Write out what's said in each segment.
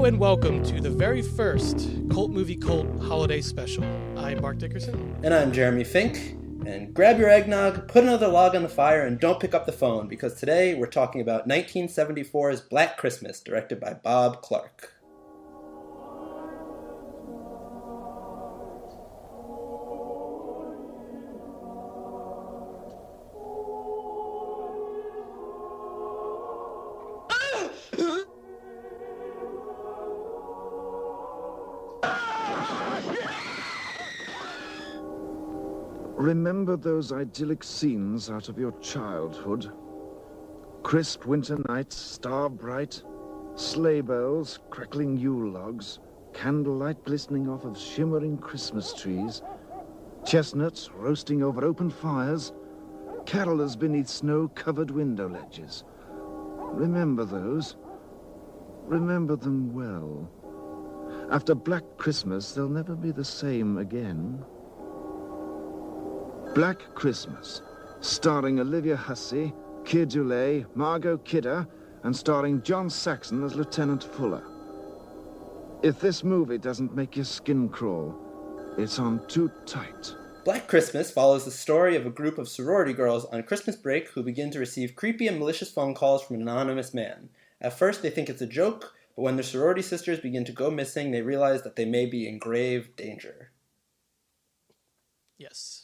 and welcome to the very first Cult Movie Cult holiday special. I'm Mark Dickerson. And I'm Jeremy Fink. And grab your eggnog, put another log on the fire, and don't pick up the phone, because today we're talking about 1974's Black Christmas, directed by Bob Clark. Remember those idyllic scenes out of your childhood? Crisp winter nights, star bright, sleigh bells, crackling Yule logs, candlelight glistening off of shimmering Christmas trees, chestnuts roasting over open fires, carolers beneath snow-covered window ledges. Remember those. Remember them well. After Black Christmas, they'll never be the same again. Black Christmas, starring Olivia Hussey, Keir Dullea, Margot Kidder, and starring John Saxon as Lieutenant Fuller. If this movie doesn't make your skin crawl, it's on too tight. Black Christmas follows the story of a group of sorority girls on Christmas break who begin to receive creepy and malicious phone calls from an anonymous man. At first, they think it's a joke, but when their sorority sisters begin to go missing, they realize that they may be in grave danger. Yes.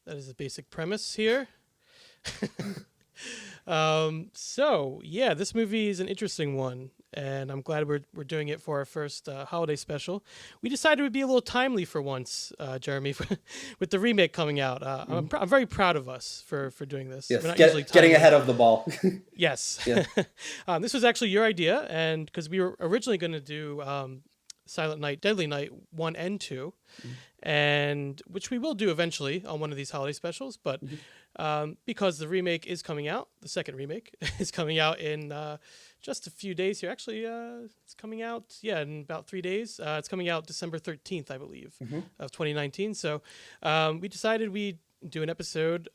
That is the basic premise here. This movie is an interesting one, and I'm glad we're doing it for our first holiday special. We decided it would be a little timely for once, Jeremy, with the remake coming out. I'm very proud of us for doing this. Yes, We're not usually getting timely. ahead of the ball. Yes. Yeah. This was actually your idea, and because we were originally going to do Silent Night, Deadly Night 1 and 2, and which we will do eventually on one of these holiday specials, but because the remake is coming out, the second remake is coming out in just a few days here. Actually, it's coming out, in about 3 days. It's coming out December 13th, I believe, of 2019. So we decided we'd do an episode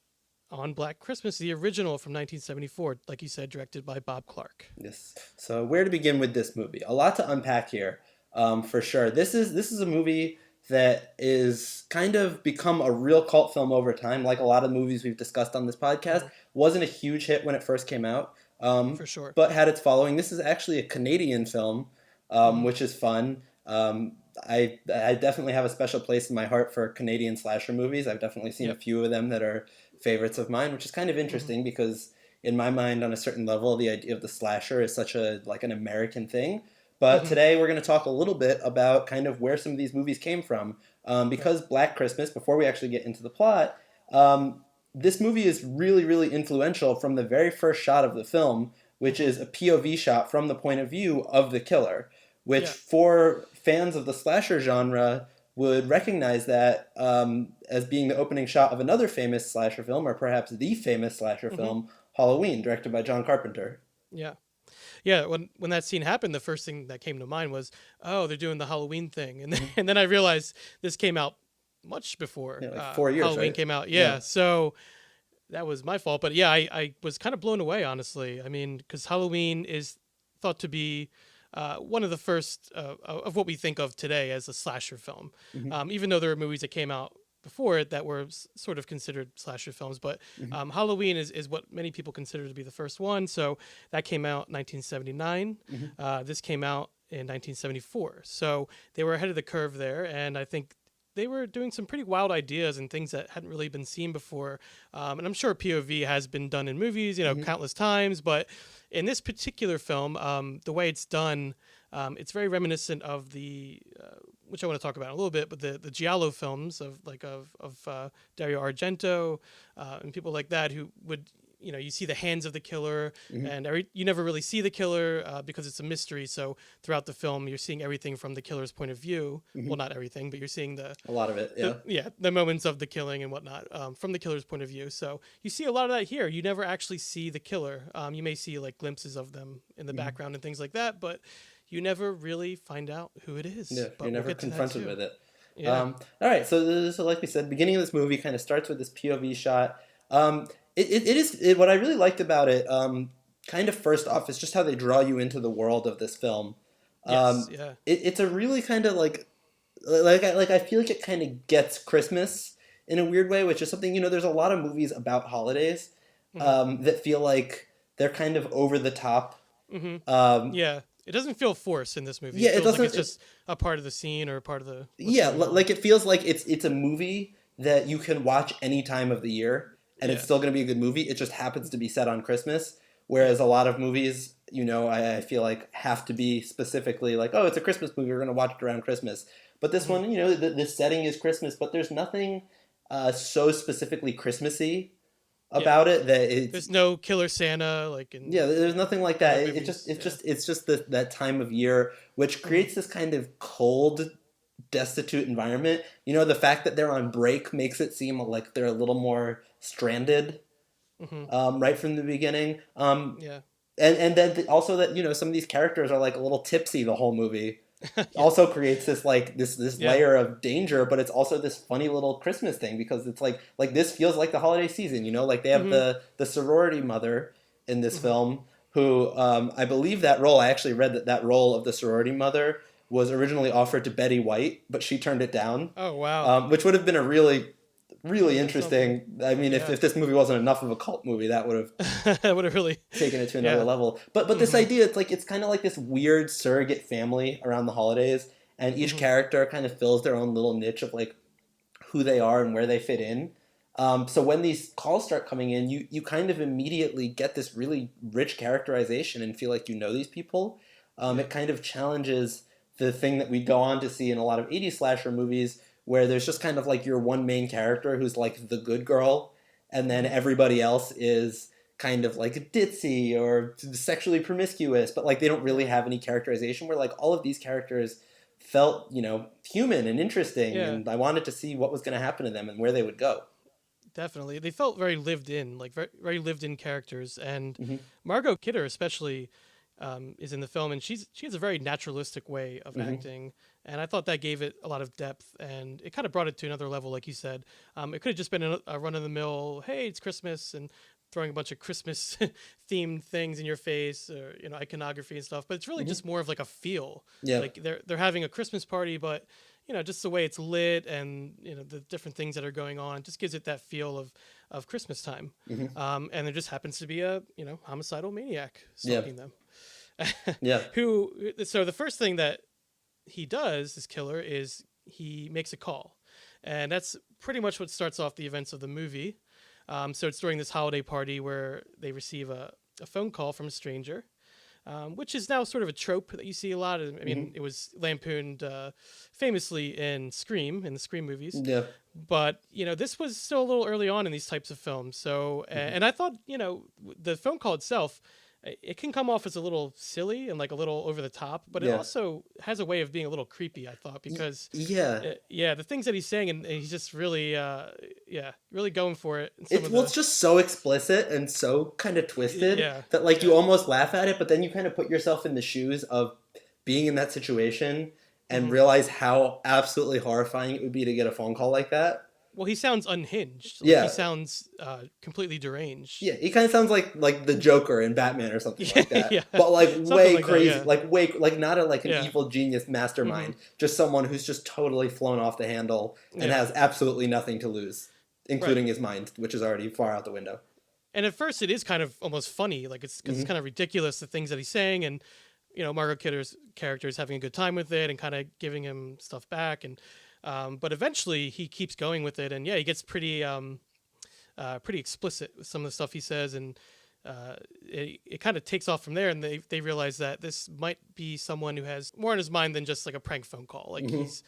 on Black Christmas, the original from 1974, like you said, directed by Bob Clark. Yes. So where to begin with this movie? A lot to unpack here. For sure. This is a movie that is kind of become a real cult film over time. Like a lot of movies we've discussed on this podcast, wasn't a huge hit when it first came out. For sure. But had its following. This is actually a Canadian film, which is fun. I definitely have a special place in my heart for Canadian slasher movies. I've definitely seen a few of them that are favorites of mine, which is kind of interesting because in my mind, on a certain level, the idea of the slasher is such an American thing. But today we're going to talk a little bit about kind of where some of these movies came from. Because Black Christmas, before we actually get into the plot, this movie is really, really influential from the very first shot of the film, which is a POV shot from the point of view of the killer, which for fans of the slasher genre would recognize that as being the opening shot of another famous slasher film, or perhaps the famous slasher film, Halloween, directed by John Carpenter. Yeah. Yeah, when that scene happened, the first thing that came to mind was, oh, they're doing the Halloween thing. And then I realized this came out much before 4 years, Halloween right? came out. Yeah, so that was my fault. But yeah, I was kind of blown away, honestly. I mean, because Halloween is thought to be one of the first of what we think of today as a slasher film. Even though there were movies that came out before it that were sort of considered slasher films, but Halloween is what many people consider to be the first one. So that came out in 1979. This came out in 1974. So they were ahead of the curve there, and I think they were doing some pretty wild ideas and things that hadn't really been seen before. And I'm sure POV has been done in movies, countless times, but in this particular film, the way it's done, it's very reminiscent of the which I want to talk about in a little bit, but the Giallo films of Dario Argento and people like that who would, you see the hands of the killer and you never really see the killer because it's a mystery. So throughout the film, you're seeing everything from the killer's point of view. Well, not everything, but you're seeing a lot of it. The moments of the killing and whatnot from the killer's point of view. So you see a lot of that here. You never actually see the killer. You may see like glimpses of them in the background and things like that, but you never really find out who it is. Yeah, but you're never confronted with it. Yeah. All right, so like we said, beginning of this movie kind of starts with this POV shot. What I really liked about it, kind of first off, is just how they draw you into the world of this film. Yes. Yeah. It's a really kind of like I feel like it kind of gets Christmas in a weird way, which is something, there's a lot of movies about holidays Hmm. that feel like they're kind of over the top. Hmm. Um, Yeah. It doesn't feel forced in this movie. yeah, It it feels like doesn't. it's just a part of the scene or a part of the what's Yeah, going on. like it feels like it's a movie that you can watch any time of the year and it's Yeah. still going to be a good movie. It just happens to be set on Christmas, Yeah. whereas a lot of movies, I feel like have to be specifically like, oh, it's a Christmas movie, we're going to watch it around Christmas. But this Hmm. one, the setting is Christmas, but there's nothing so specifically Christmassy Yeah. about it that it's, There's no killer Santa like in yeah, there's nothing like that. other It just movies. it's Yeah. just it's just that time of year which Hmm. creates this kind of cold, destitute environment. The fact that they're on break makes it seem like they're a little more stranded Hmm. right from the beginning. Yeah. And then also that some of these characters are like a little tipsy the whole movie. Yeah. Also creates this like this Yeah. layer of danger, but it's also this funny little Christmas thing because it's like this feels like the holiday season. Like they have Hmm. the sorority mother in this Hmm. film who I believe that role. I actually read that role of the sorority mother was originally offered to Betty White, but she turned it down, Oh wow. which would have been a really Been something. interesting. I mean, Yeah. if this movie wasn't enough of a cult movie, that would have That would have really. taken it to another Yeah. level. But this Hmm. idea, it's kind of like this weird surrogate family around the holidays, and each Hmm. character kind of fills their own little niche of like who they are and where they fit in. So when these calls start coming in, you kind of immediately get this really rich characterization and feel like you know these people. Yeah. It kind of challenges the thing that we go on to see in a lot of 80s slasher movies where there's just kind of like your one main character who's like the good girl, and then Hmm. everybody else is kind of like ditzy or sexually promiscuous, but like they don't really Yeah. have any characterization, where like all of these characters felt, human and interesting, Yeah. and I wanted to see what was going to happen to them and where they would go. Definitely. They felt very lived in, like very lived in characters. And Hmm. Margot Kidder, especially, is in the film, and she has a very naturalistic way of Hmm. acting. And I thought that gave it a lot of depth, and it kind of brought it to another level, like you said. It could have just been a run of the mill, hey, it's Christmas, and throwing a bunch of Christmas themed things in your face, or iconography and stuff. But it's really Hmm. just more of like a feel. Yeah. Like they're having a Christmas party, but just the way it's lit and the different things that are going on just gives it that feel of Christmas time. Hmm. And there just happens to be a homicidal maniac Yeah. stalking them. Yeah. So the first thing that he does, this killer, is he makes a call, and that's pretty much what starts off the events of the movie. So it's during this holiday party where they receive a phone call from a stranger, which is now sort of a trope that you see a lot. I mean, it was lampooned famously in the Scream movies. Yeah. But this was still a little early on in these types of films. So, and I thought, the phone call itself, it can come off as a little silly and like a little over the top, but it Yeah. also has a way of being a little creepy, I thought, because Yeah. yeah, the things that he's saying, and he's just really, really going for it. And some of It's just so explicit and so kind of twisted yeah, that like you yeah. almost laugh at it, but then you kind of put yourself in the shoes of being in that situation and Mhm. realize how absolutely horrifying it would be to get a phone call like that. Well, he sounds unhinged. Like, Yeah. he sounds completely deranged. Yeah, he kind of sounds like the Joker in Batman or something like that. Yeah. But like Something way like that, crazy, yeah. like not an Yeah. evil genius mastermind, just someone who's just totally flown off the handle and Yeah. has absolutely nothing to lose, including Right. his mind, which is already far out the window. And at first, it is kind of almost funny, like it's because it's kind of ridiculous the things that he's saying, and Margot Kidder's character is having a good time with it and kind of giving him stuff back, and but eventually he keeps going with it, and yeah, he gets pretty explicit with some of the stuff he says, and it kind of takes off from there, and they realize that this might be someone who has more on his mind than just like a prank phone call, like he's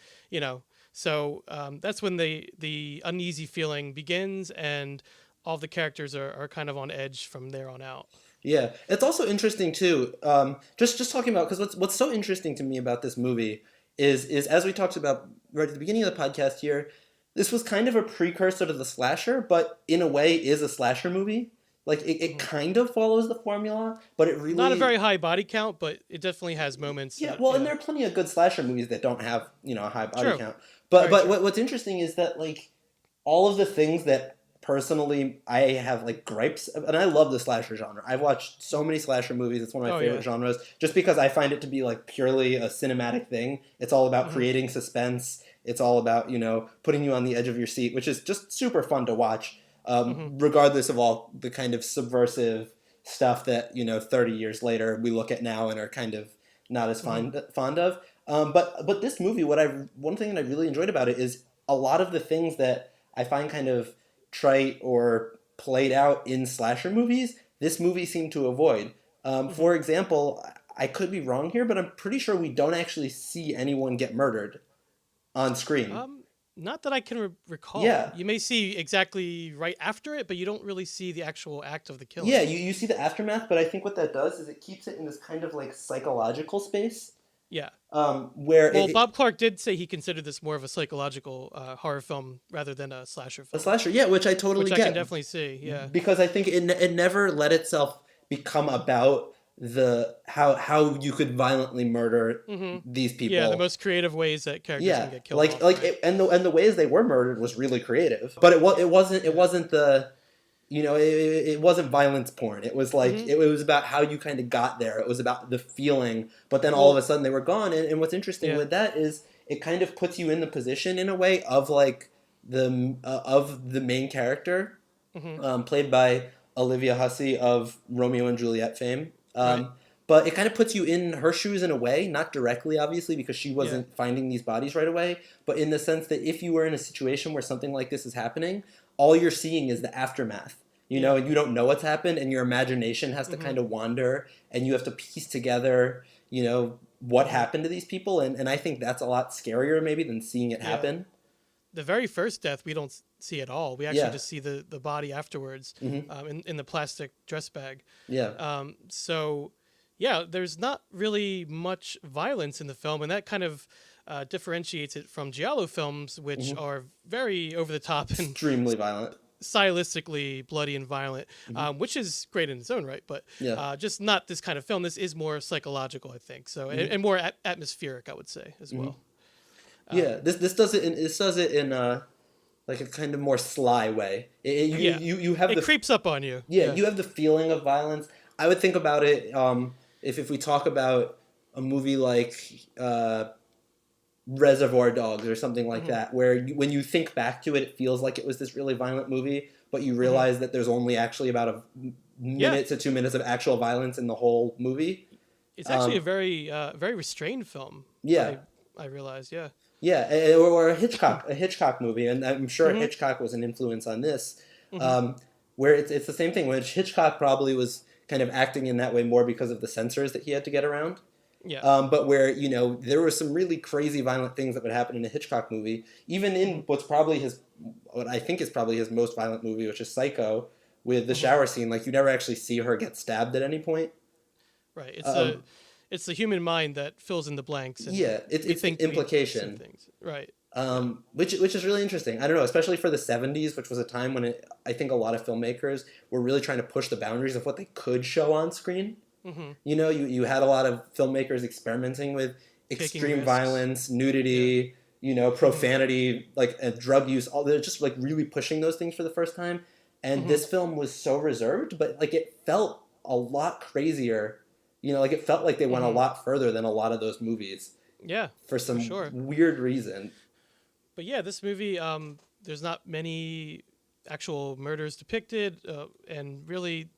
so that's when the uneasy feeling begins, and all the characters are kind of on edge from there on out. Yeah, it's also interesting too. Just talking about, because what's so interesting to me about this movie is as we talked about right at the beginning of the podcast here, this was kind of a precursor to the slasher, but in a way is a slasher movie. Like it kind of follows the formula, but it really Not a very high body count, but it definitely has moments. yeah. that, Well, and there are plenty of good slasher movies that don't have a high body True. count. But Very true. what's interesting is that like all of the things that personally, I have like gripes, and I love the slasher genre. I've watched so many slasher movies. It's one of my Oh favorite yeah. genres, just because I find it to be like purely a cinematic thing. It's all about Hmm. creating suspense. It's all about, putting you on the edge of your seat, which is just super fun to watch, Hmm. regardless of all the kind of subversive stuff that 30 years later we look at now and are kind of not as Hmm. fond of. But this movie, one thing that I really enjoyed about it is a lot of the things that I find kind of trite or played out in slasher movies. This movie seemed to avoid. Hmm. For example, I could be wrong here, but I'm pretty sure we don't actually see anyone get murdered on screen. Um, Not that I can recall. Yeah, You may see exactly right after it, but you don't really see the actual act of the yeah, killing. you see the aftermath, but I think what that does is it keeps it in this kind of like psychological space, Yeah. where Well, Bob Clark did say he considered this more of a psychological horror film rather than a slasher a film, slasher, yeah, which I totally which I can get, definitely see. Yeah. because I think it never let itself become about the how you could violently murder Hmm. these Yeah, the people. most creative ways that characters can Yeah, get killed off, right? and the ways they were murdered was really creative, but it Yeah. wasn't it wasn't violence porn. It was like Hmm. it was about how you kind of got there. It was about the feeling, but then all of Well, a sudden they were gone. And what's interesting yeah. with that is it kind of puts you in the position in a way of like of the main character, Hmm. played by Olivia Hussey of Romeo and Juliet fame. Right. But it kind of puts you in her shoes in a way, not directly, obviously, because she Yeah. wasn't finding these bodies right away, but in the sense that if you were in a situation where something like this is happening, all you're seeing is the aftermath. Yeah. And you don't know what's happened, and your imagination has to Hmm. kind of wander, and you have to piece together, what Hmm. happened to these people, and I think that's a lot scarier maybe than seeing it Yeah. happen. The very first death we don't see at all. We actually Yeah. just see the body afterwards, Hmm. in the plastic dress bag. Yeah. So, yeah, there's not really much violence in the film, and that kind of differentiates it from Giallo films, which Hmm. are very over the top and Extremely violent. stylistically bloody and violent, Hmm. Which is great in its own right, but Yeah. just not this kind of film. This is more psychological, I think. So, Hmm. and more atmospheric, I would say, as Hmm. well. Yeah, this does it in like a kind of more sly way. Yeah, You have it the creeps up on you. yeah, Yeah. you have the feeling of violence. I would think about it, if we talk about a movie like Reservoir Dogs or something like Hmm. that, where when you think back to it, it feels like it was this really violent movie, but you Hmm. realize that there's only actually about a Yeah, minute to 2 minutes of actual violence in the whole movie. it's actually a Um, very restrained film. yeah, I realized. Yeah. yeah, or a Hitchcock movie, and I'm sure Hmm. Hitchcock was an influence on this, Hmm. um, where it's the same thing. Which Hitchcock probably was kind of acting in that way more because of the censors that he had to get around. Yeah. But where there were some really crazy violent things that would happen in a Hitchcock movie, even in Hmm. what I think is probably his most violent movie, which is Psycho, with the Hmm. shower scene. Like you never actually see her get stabbed at any point. Right. Um, It's the human mind that fills in the blanks, and yeah, we it's the think we see implication. things. Right. Yeah. Which is really interesting. I don't know, especially for the '70s, which was a time when I think a lot of filmmakers were really trying to push the boundaries of what they could show on screen. Hmm. You had a lot of filmmakers experimenting with Taking extreme risks. violence, Yeah. nudity, Hmm. profanity, like drug use. All they're just like really pushing those things for the first time. And Hmm. this film was so reserved, but like it felt a lot crazier. Like it felt like they went a Hmm. lot further than a lot of those movies Yeah, for for some sure. weird reason. But yeah, this movie, there's not many actual murders depicted, and really,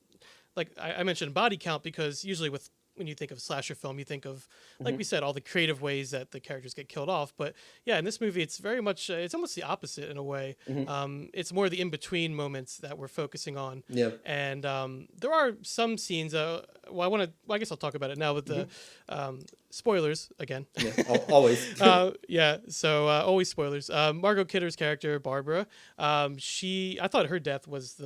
like I mentioned, body count, because usually when you think of slasher film, you think of, like Hmm. we said, all the creative ways that the characters get killed off. But yeah, in this movie, it's very much, it's almost the opposite in a way. Hmm. It's more the in between moments that we're focusing on. Yeah. And there are some scenes. Well, I guess I'll talk about it now with the spoilers again. Yeah. Always. Yeah, so always spoilers. Margot Kidder's character Barbara, I thought her death was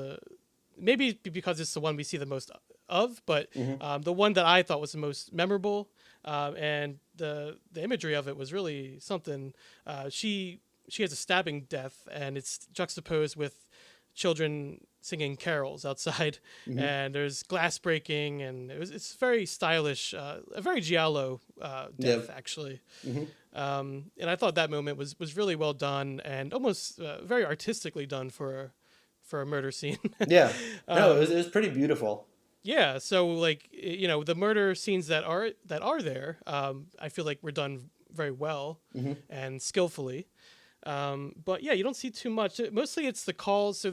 maybe because it's the one we see the most of, but Hmm. the one that I thought was the most memorable, and the imagery of it was really something. She has a stabbing death, and it's juxtaposed with children singing carols outside, Hmm. and there's glass breaking, and it's very stylish, a very giallo death, Yeah. actually. Hmm. And I thought that moment was really well done, and almost very artistically done for a murder scene. Yeah. No, um, it was pretty beautiful. yeah, so like the murder scenes that are there, I feel like were done very well Hmm. and skillfully. But yeah, you don't see too much. Mostly it's the calls. So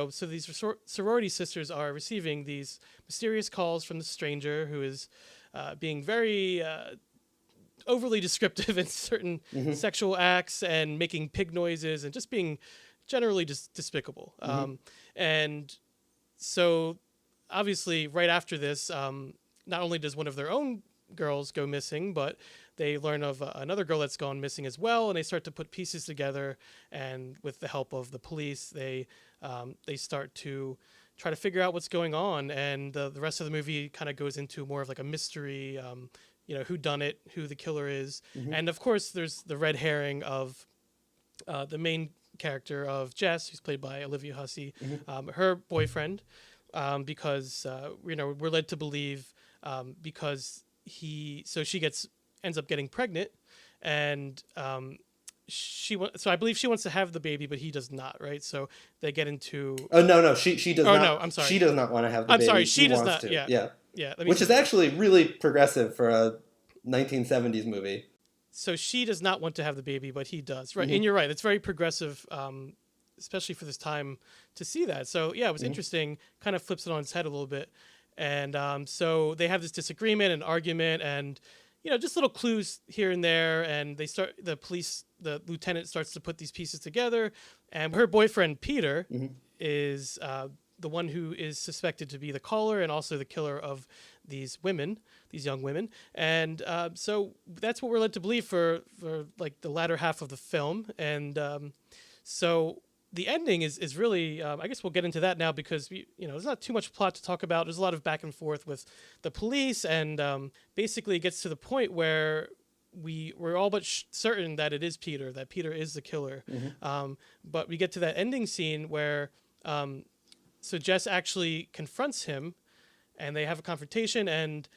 so these sorority sisters are receiving these mysterious calls from the stranger who is being very overly descriptive in certain Hmm. sexual acts and making pig noises and just being generally just despicable. Hmm. And so obviously right after this, not only does one of their own girls go missing, but they learn of another girl that's gone missing as well, and they start to put pieces together. And with the help of the police, they start to try to figure out what's going on. And the rest of the movie kind of goes into more of like a mystery, who done it, who the killer is, Hmm. and of course there's the red herring of the main character of Jess, who's played by Olivia Hussey, Hmm. her boyfriend, because we're led to believe because she ends up getting pregnant, and so I believe she wants to have the baby, but he does not, right? So they get into Oh no, no, she does oh not. no, I'm sorry, She does not want to have the I'm baby. sorry, He she does wants not, to. yeah, Yeah, yeah. Let me which is actually really progressive for a 1970s movie. so she does not want to have the baby, but he does, right? And Hmm. you're right; it's very progressive, especially for this time to see that. So yeah, it was Hmm. interesting. Kind of flips it on its head a little bit, and so they have this disagreement and argument, and just little clues here and there, and the lieutenant starts to put these pieces together, and her boyfriend Peter Hmm. is the one who is suspected to be the caller and also the killer of these young women, and so that's what we're led to believe for like the latter half of the film, and so the ending is really I guess we'll get into that now because there's not too much plot to talk about. There's a lot of back and forth with the police, and basically it gets to the point where we're all but certain that it is Peter, that Peter is the killer. Hmm. But we get to that ending scene where so Jess actually confronts him, and they have a confrontation, and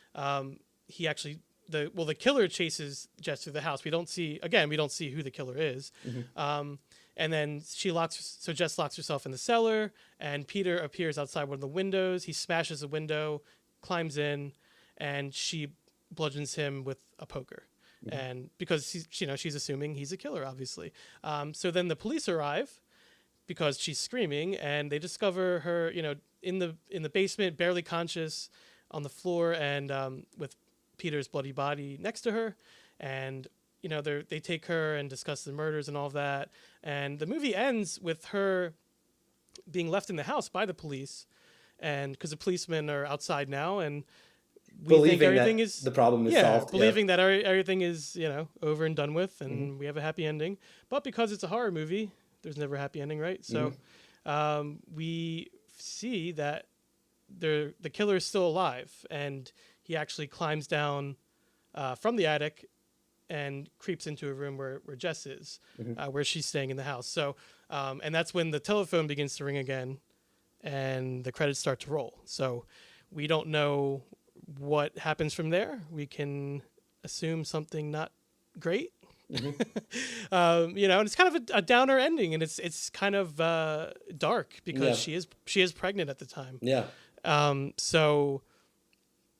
he actually the killer chases Jess through the house. We don't see who the killer is. Hmm. And then Jess locks herself in the cellar, and Peter appears outside one of the windows. He smashes a window, climbs in, and she bludgeons him with a poker. And because she's assuming he's a killer, obviously. So then the police arrive because she's screaming, and they discover her, in the basement, barely conscious, on the floor, and with Peter's bloody body next to her, and they take her and discuss the murders and all of that, and the movie ends with her being left in the house by the police, and because the policemen are outside now, and we think Believing everything that is the problem is solved. Yeah. believing that everything is over and done with, and Hmm. we have a happy ending. But because it's a horror movie, there's never a happy ending, right? So Hmm. we see that the killer is still alive, and he actually climbs down from the attic and creeps into a room where Jess is, Hmm. where she's staying in the house. So, and that's when the telephone begins to ring again, and the credits start to roll. So, we don't know what happens from there. We can assume something not great. Hmm. And it's kind of a downer ending, and it's kind of dark because Yeah. she is pregnant at the time. Yeah. So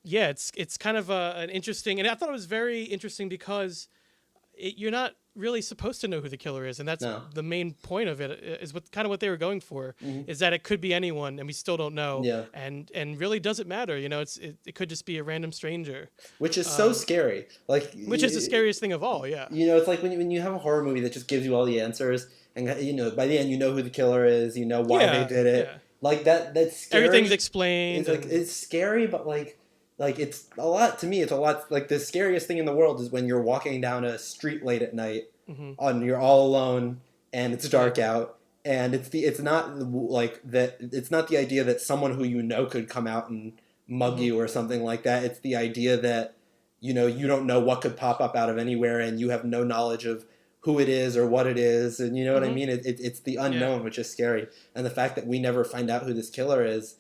yeah, it's kind of an interesting, and I thought it was very interesting because you're not really supposed to know who the killer is, and that's No. the main point of it. Is what they were going for, Hmm. is that it could be anyone, and we still don't know. Yeah. And really doesn't matter. It could just be a random stranger, Which is so scary. Like, which is the scariest thing of all. Yeah. it's like when you have a horror movie that just gives you all the answers, and by the end you know who the killer is, you know why they Yeah. did it. Yeah. Like that's scary. Everything's explained. It's like and- it's scary, but like it's a lot to me. It's a lot like the scariest thing in the world is when you're walking down a street late at night, Mhm. you're all alone and it's dark out, and it's not like that. It's not the idea that someone who could come out and mug you or something like that. It's the idea that you don't know what could pop up out of anywhere, and you have no knowledge of who it is or what it is, and you know what I mean. It's the unknown, which is scary, and the fact that we never find out who this killer is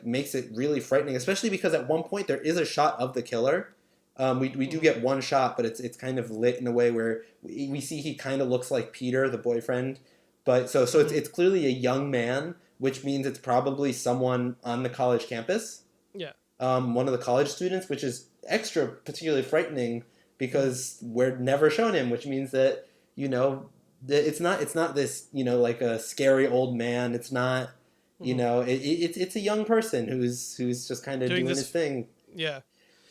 makes it really frightening, especially because at one point there is a shot of the killer. We do get one shot, but it's kind of lit in a way where we see he kind of looks like Peter, the boyfriend, but so it's clearly a young man, which means it's probably someone on the college campus, Yeah. one of the college students, which is extra particularly frightening because we're never shown him, which means that, you know, it's not this, you know, like a scary old man. It's not, you know, it's a young person who's just kind of doing his thing. Yeah.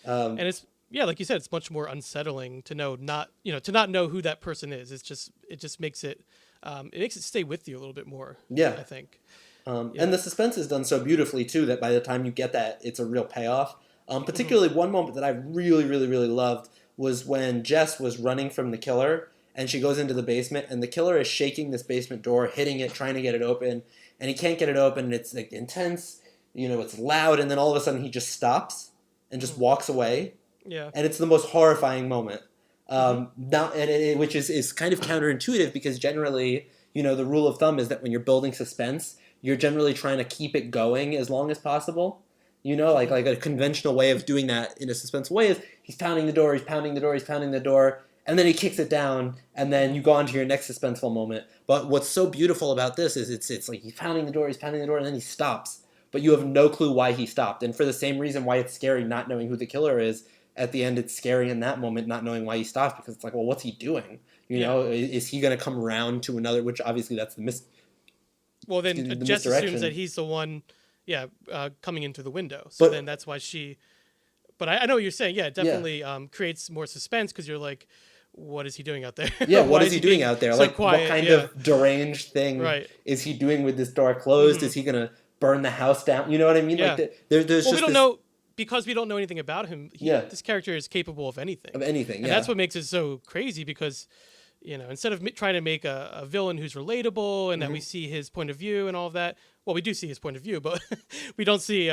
Um, And it's, yeah, like you said, it's much more unsettling to know to not know who that person is. It just makes it stay with you a little bit more. Yeah. I think. And the suspense is done so beautifully too that by the time you get that, it's a real payoff. Particularly one moment that I really, really, really loved was when Jess was running from the killer and she goes into the basement and the killer is shaking this basement door, hitting it, trying to get it open, and he can't get it open. And it's like intense, you know, it's loud, and then all of a sudden he just stops and just walks away. Yeah. And it's the most horrifying moment. Which is kind of counterintuitive because generally, you know, the rule of thumb is that when you're building suspense, you're generally trying to keep it going as long as possible. You know, like a conventional way of doing that in a suspense way is he's pounding the door, he's pounding the door, he's pounding the door, and then he kicks it down, and then you go on to your next suspenseful moment. But what's so beautiful about this is it's like he's pounding the door, and then he stops. But you have no clue why he stopped. And for the same reason why it's scary not knowing who the killer is, at the end it's scary in that moment not knowing why he stopped, because it's like, well, what's he doing? You know, is he going to come around to another, which obviously that's the Well, then the Jess misdirection. assumes that he's the one, coming into the window. So then that's why she. But I know what you're saying. Yeah, it definitely creates more suspense because you're like, what is he doing out there? Yeah, Why what is he doing out there? So Like, quiet? what kind of deranged thing is he doing with this door closed? Is he going to burn the house down? You know what I mean? Yeah. Like, there's Well, just we don't this, know because we don't know anything about him. This character is capable of anything. And that's what makes it so crazy because, you know, instead of trying to make a villain who's relatable and that we see his point of view and all of that, well, we do see his point of view, but we don't see,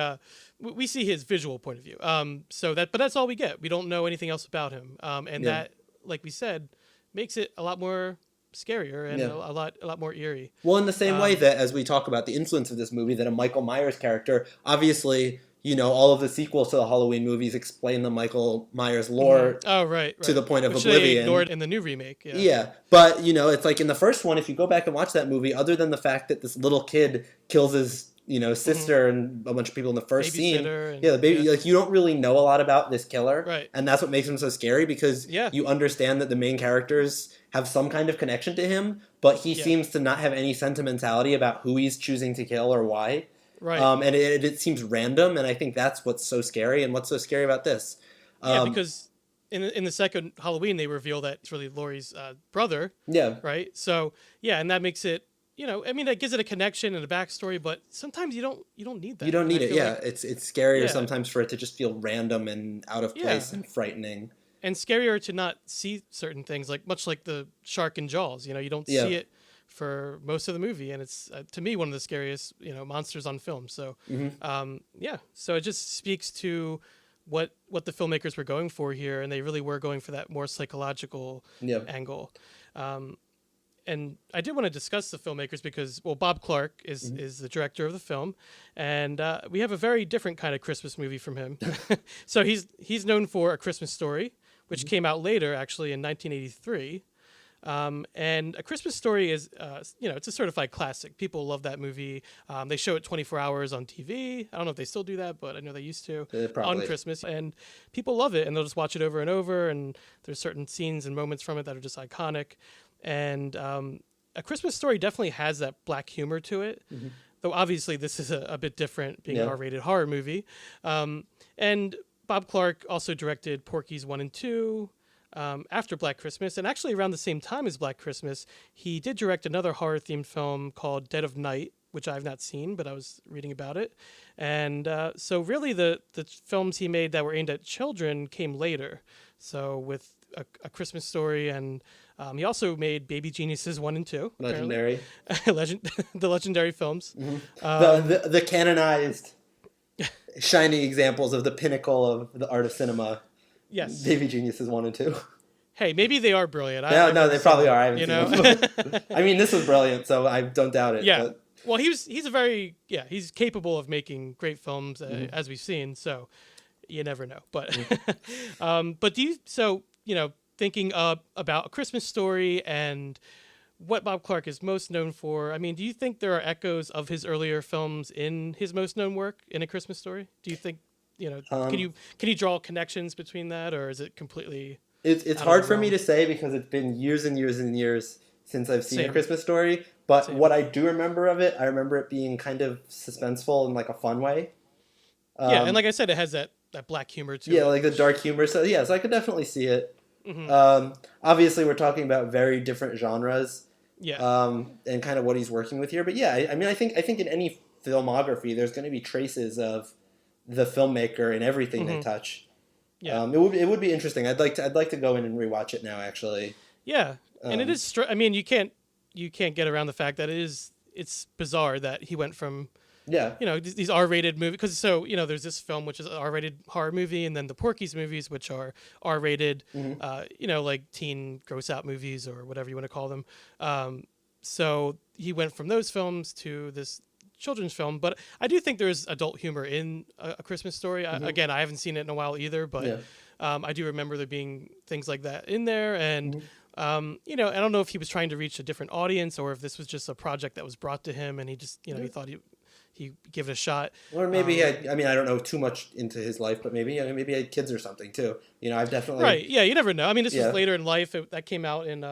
we see his visual point of view. But that's all we get. We don't know anything else about him. That, like we said, makes it a lot more scarier and a lot more eerie. Well, in the same way that as we talk about the influence of this movie, that a Michael Myers character, obviously, you know, all of the sequels to the Halloween movies explain the Michael Myers lore to the point of Which oblivion. they ignored in the new remake. Yeah, but, you know, it's like in the first one, if you go back and watch that movie, other than the fact that this little kid kills his, you know, sister and a bunch of people in the first scene. The baby, like, you don't really know a lot about this killer. Right. And that's what makes him so scary because you understand that the main characters have some kind of connection to him, but he seems to not have any sentimentality about who he's choosing to kill or why. Right. And it seems random, and I think that's what's so scary, and what's so scary about this. Because in the second Halloween, they reveal that it's really Laurie's brother. Yeah. Right? So, and that makes it, you know, I mean, that gives it a connection and a backstory, but sometimes you don't need that. You don't need it, like, it's scarier sometimes for it to just feel random and out of place and frightening. And scarier to not see certain things, much like the shark in Jaws. You know, you don't see it for most of the movie, and it's to me one of the scariest, you know, monsters on film. So, so it just speaks to what the filmmakers were going for here, and they really were going for that more psychological angle. And I did want to discuss the filmmakers because, well, Bob Clark is the director of the film, and we have a very different kind of Christmas movie from him. So he's known for A Christmas Story, which came out later, actually in 1983. And A Christmas Story is, it's a certified classic. People love that movie. They show it 24 hours on TV. I don't know if they still do that, but I know they used to on Christmas. And people love it, and they'll just watch it over and over. And there's certain scenes and moments from it that are just iconic. And A Christmas Story definitely has that black humor to it. Though obviously this is a bit different, being an R-rated horror movie. And Bob Clark also directed Porky's 1 and 2. After Black Christmas, and actually around the same time as Black Christmas, he did direct another horror-themed film called Dead of Night, which I've not seen, but I was reading about it. And so really the films he made that were aimed at children came later. So with a Christmas Story, and he also made Baby Geniuses 1 and 2. Legendary. The legendary films. The canonized shining examples of the pinnacle of the art of cinema. Yes. Baby Geniuses 1 and 2. Hey, maybe they are brilliant. No, they probably are. I haven't seen them. know? I mean, this was brilliant, so I don't doubt it. Yeah. But. Well, he's he's capable of making great films, as we've seen, so you never know. But but thinking about A Christmas Story and what Bob Clark is most known for. I mean, do you think there are echoes of his earlier films in his most known work, In A Christmas Story? Do you think, can Um, you draw connections between that, or is it completely it's out of the hard for me realm? to say because it's been years and years and years since I've seen A Same, Christmas Story. But same. what I do remember of it, I remember it being kind of suspenseful in like a fun way. Yeah, and Um, like I said, it has that black humor to yeah, it, like the which dark humor. So yeah, so I could definitely see it. hmm Obviously, we're talking about very different genres, yeah, and kind of what he's working with here. But yeah, I mean, I think in any filmography, there's going to be traces of the filmmaker in everything they hmm touch. yeah, It would be interesting. I'd like to go in and rewatch it now. Actually, yeah. And it um, is. I mean, you can't get around the fact that it's bizarre that he went from yeah, these R-rated movies, because there's this film which is an R-rated horror movie, and then the Porky's movies, which are R-rated, hmm like teen gross out movies or whatever you want to call them. So he went from those films to this children's film, but I do think there's adult humor in A Christmas Story. hmm Again, I haven't seen it in a while either, but yeah, I do remember there being things like that in there, and hmm I don't know if he was trying to reach a different audience or if this was just a project that was brought to him and he just, yeah. he thought he give it a shot. Or maybe he Um, had. I mean, I don't know too much into his life, but maybe he had kids or something too. I've definitely right? Yeah, you never know. I mean, this was yeah. later in life. That came out in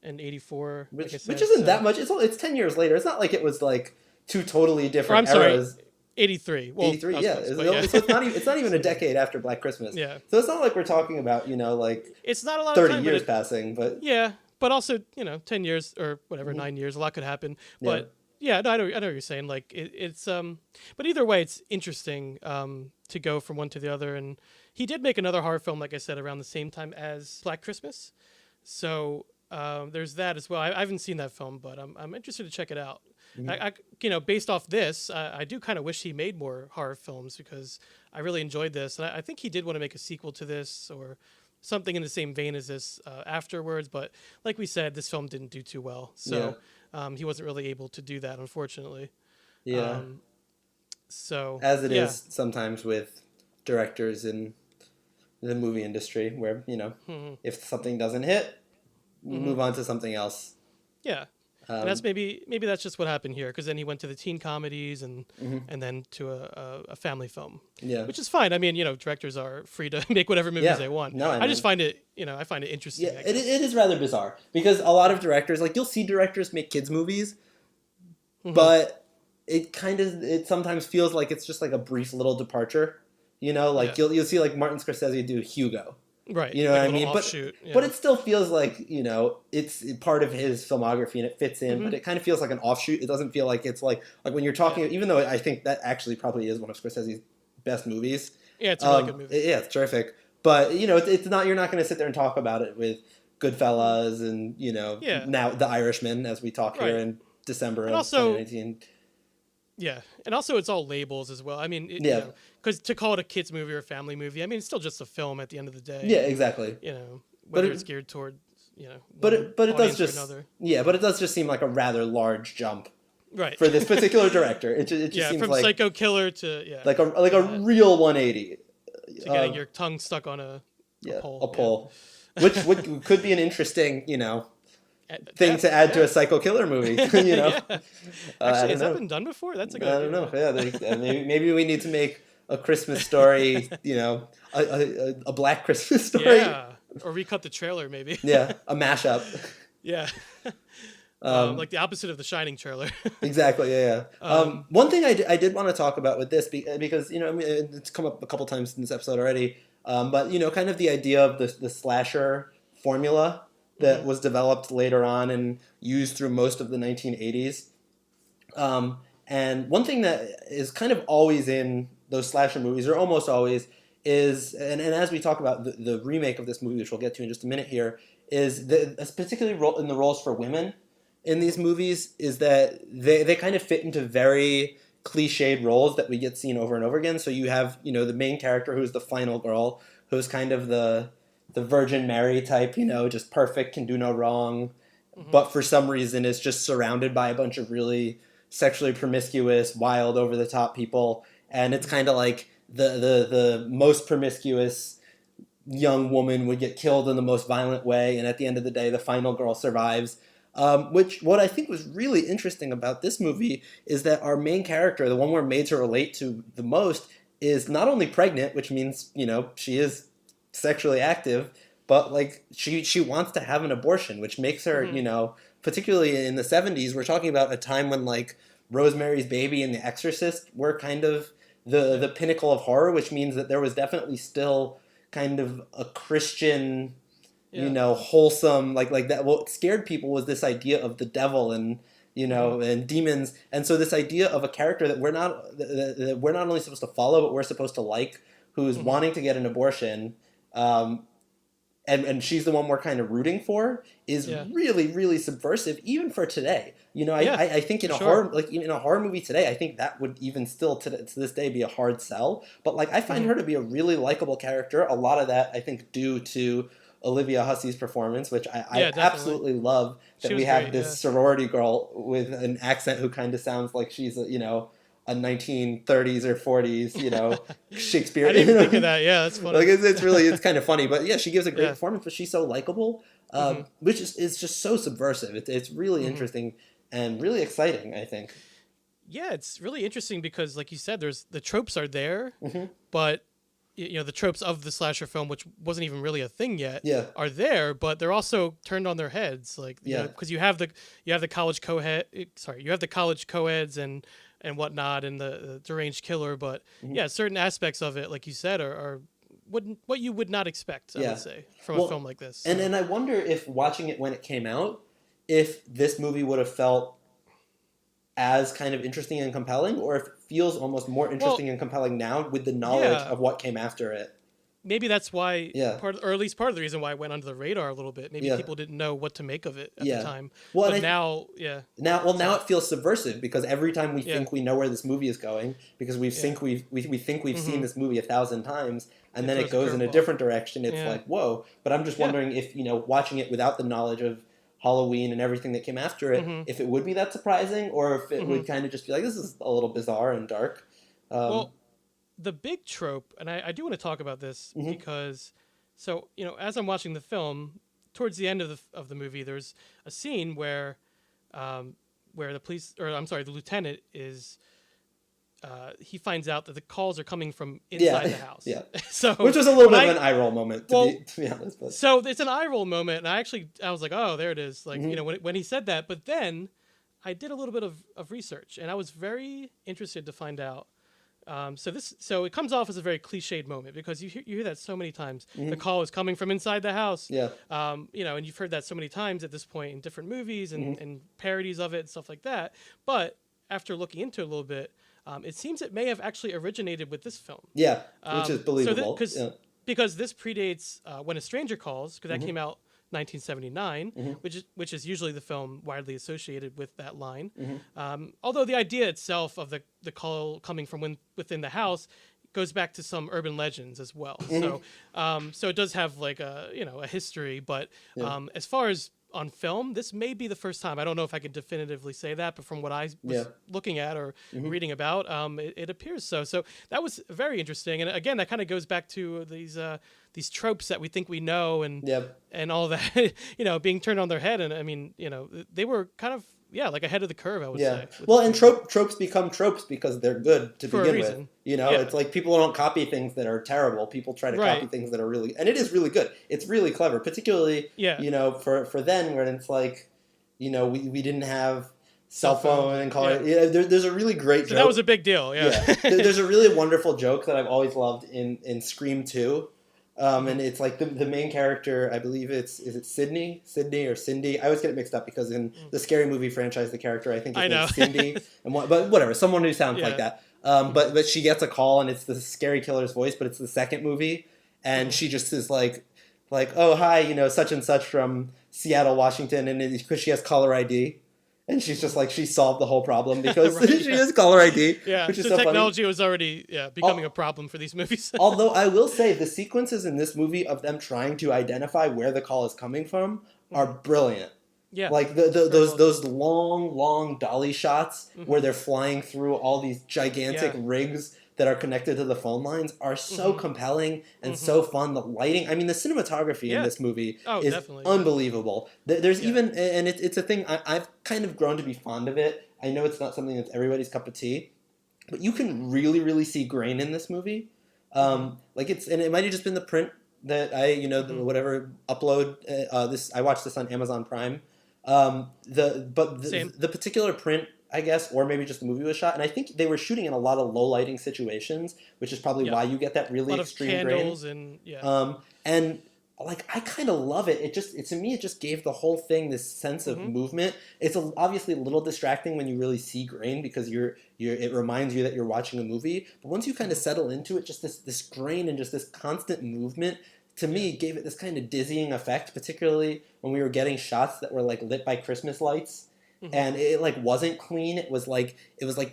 '84, like I Which said. isn't that So, much. It's 10 years later. It's not like it was like two totally or I'm different sorry, eras. '83. Well, 83, I was yeah. close, So but yeah, it's not even a decade after Black Christmas. yeah. So it's not like we're talking about like It's not a lot of 30 time, but years passing, but yeah, but also 10 years or whatever, mhm, 9 years, a lot could happen. yeah. But yeah, no, I know what you're saying. Like it's but either way, it's interesting to go from one to the other. And he did make another horror film, like I said, around the same time as Black Christmas. So there's that as well. I haven't seen that film, but I'm interested to check it out. Mhm. Based off this, I do kind of wish he made more horror films because I really enjoyed this, and I think he did want to make a sequel to this or something in the same vein as this afterwards. But like we said, this film didn't do too well, Yeah. so he wasn't really able to do that, unfortunately. Yeah. Um, so As it yeah, is sometimes with directors in the movie industry where, hmm if something doesn't hit, you hmm move on to something else. yeah. And that's Um, maybe that's just what happened here, because then he went to the teen comedies and mhm, then to a family film, yeah. which is fine. I mean, directors are free to make whatever movies Yeah. they want. No, I I just mean, find it, I find it interesting. yeah, I it guess. is rather bizarre because a lot of directors, like you'll see directors make kids movies, hmm but it sometimes feels like it's just like a brief little departure. Yeah. Like you'll see like Martin Scorsese do Hugo. Right. You know Like what a I little mean? offshoot. But Yeah. it still feels like it's part of his filmography and it fits in. hmm But it kind of feels like an offshoot. It doesn't feel like it's like when you're Yeah. talking. Even though I think that actually probably is one of Scorsese's best movies. Yeah. It's a really good movie. Yeah, it's terrific. But it's not. You're not going to sit there and talk about it with Goodfellas and Yeah. now The Irishman as we talk here Right. in December And of also, 2019. yeah, and also it's all labels as well. I mean, Yeah. because to call it a kids movie or a family movie, I mean, it's still just a film at the end of the day. Yeah, And, exactly. But whether it, it's geared toward but one it does audience or just another. but it does just seem like a rather large jump Right. for this particular director. It just Yeah. seems From like Psycho Killer to a uh, real 180. to getting Uh, your tongue stuck on a yeah, pole. a poll, which could be an interesting thing Yeah. to add to Yeah. a Psycho Killer movie. Yeah. I Actually, don't has that know. been done before? That's a I good don't idea. know. Yeah, maybe we need to make a Christmas story. A Black Christmas story. Yeah. Or recut the trailer, maybe. Yeah, a mashup. Yeah. Like the opposite of the Shining trailer. Exactly. Yeah. Yeah. One thing I did want to talk about with this because I mean, it's come up a couple times in this episode already. But kind of the idea of the slasher formula that was developed later on and used through most of the 1980s. And one thing that is kind of always in those slasher movies, or almost always, is and as we talk about the remake of this movie, which we'll get to in just a minute here, is particularly in the roles for women in these movies, is that they kind of fit into very cliched roles that we get seen over and over again. So you have the main character who's the final girl, who's kind of the Virgin Mary type, just perfect, can do no wrong, but for some reason is just surrounded by a bunch of really sexually promiscuous, wild, over the top people, and it's kind of like the most promiscuous young woman would get killed in the most violent way, and at the end of the day, the final girl survives. Which what I think was really interesting about this movie is that our main character, the one we're made to relate to the most, is not only pregnant, which means she is sexually active, but like she wants to have an abortion, which makes her particularly in the 70s, we're talking about a time when like Rosemary's Baby and The Exorcist were kind of the pinnacle of horror, which means that there was definitely still kind of a Christian, wholesome like that. What scared people was this idea of the devil and and demons, and so this idea of a character that we're not only supposed to follow, but we're supposed to like, who's wanting to get an abortion. And she's the one we're kind of rooting for, is really, really subversive, even for today. I think in a horror, like in a horror movie today, I think that would even still to this day be a hard sell. But like I find her to be a really likable character. A lot of that I think due to Olivia Hussey's performance, which I absolutely love. That we have this sorority girl with an accent who kind of sounds like she's a 1930s or 40s, Shakespeare. I didn't even think of that. Yeah, that's funny. Like it's kind of funny, but yeah, she gives a great performance, but she's so likable, which is just so subversive. It's really interesting and really exciting, I think. Yeah, it's really interesting because, like you said, the tropes are there, but the tropes of the slasher film, which wasn't even really a thing yet, are there, but they're also turned on their heads, like because you have the college co-eds and whatnot, and the deranged killer, but certain aspects of it, like you said, are what you would not expect, I would say, from a film like this. So. And I wonder if watching it when it came out, if this movie would have felt as kind of interesting and compelling, or if it feels almost more interesting and compelling now with the knowledge of what came after it. Maybe that's why, or at least part of the reason why it went under the radar a little bit. Maybe people didn't know what to make of it at the time. Well, but now it feels subversive, because every time we think we know where this movie is going, because we think we've seen this movie 1,000 times, and then it goes in a different direction. It's like, whoa! But I'm just wondering if watching it without the knowledge of Halloween and everything that came after it, if it would be that surprising, or if it would kind of just be like, this is a little bizarre and dark. Well, the big trope, and I do want to talk about this because, as I'm watching the film, towards the end of the movie, there's a scene where the lieutenant is. He finds out that the calls are coming from inside the house. So, which was a little bit of an eye roll moment, to be honest. But. So it's an eye roll moment, and I was like, oh, there it is. Like, when he said that, but then I did a little bit of research, and I was very interested to find out. So it comes off as a very cliched moment, because you hear that so many times. The call is coming from inside the house. And you've heard that so many times at this point in different movies and parodies of it and stuff like that. But after looking into it a little bit, it seems it may have actually originated with this film. Yeah, which is believable. Because this predates When a Stranger Calls, because that came out 1979, which is usually the film widely associated with that line. Although the idea itself of the call coming from within the house goes back to some urban legends as well. So it does have like a history, but as far as on film, this may be the first time. I don't know if I could definitively say that, but from what I was looking at or reading about, it appears so. So that was very interesting. And again, that kind of goes back to these tropes that we think we know and all that, being turned on their head. And I mean, they were kind of, like ahead of the curve, I would say. Well, and tropes become tropes because they're good to begin with. It's like people don't copy things that are terrible. People try to copy things that are really, and it is really good. It's really clever, particularly, for then when it's like, we didn't have cell phone and call it. There's a really great joke. That was a big deal. There's a really wonderful joke that I've always loved in Scream 2. And it's like the main character, I believe is it Sydney or Cindy? I always get it mixed up because in the Scary Movie franchise, the character I think is Cindy, but whatever, someone who sounds like that. But she gets a call and it's the scary killer's voice, but it's the second movie, and she just is like, oh hi, such and such from Seattle, Washington, and because she has caller ID. And she's just like, she solved the whole problem because she has caller ID. Which is so technology funny. Was already becoming a problem for these movies. Although I will say the sequences in this movie of them trying to identify where the call is coming from are brilliant. Yeah, like those long dolly shots where they're flying through all these gigantic rigs that are connected to the phone lines are so compelling and so fun. The lighting, I mean, the cinematography in Yeah. this movie Oh, is definitely. Yeah. unbelievable. There's Yeah. even, and it's a thing, I've kind of grown to be fond of it. I know it's not something that's everybody's cup of tea, but you can really, really see grain in this movie. Like it's, and it might have just been the print that whatever upload, this, I watched this on Amazon Prime. Same. The particular print, I guess, or maybe just the movie was shot, and I think they were shooting in a lot of low lighting situations, which is probably Yep. why you get that A really lot of extreme grain. candles and yeah. And like I kind of love it. To me it just gave the whole thing this sense of movement. It's obviously a little distracting when you really see grain because it reminds you that you're watching a movie. But once you kind of settle into it, just this grain and just this constant movement to Yeah. me gave it this kind of dizzying effect, particularly when we were getting shots that were like lit by Christmas lights. And it like wasn't clean. It was like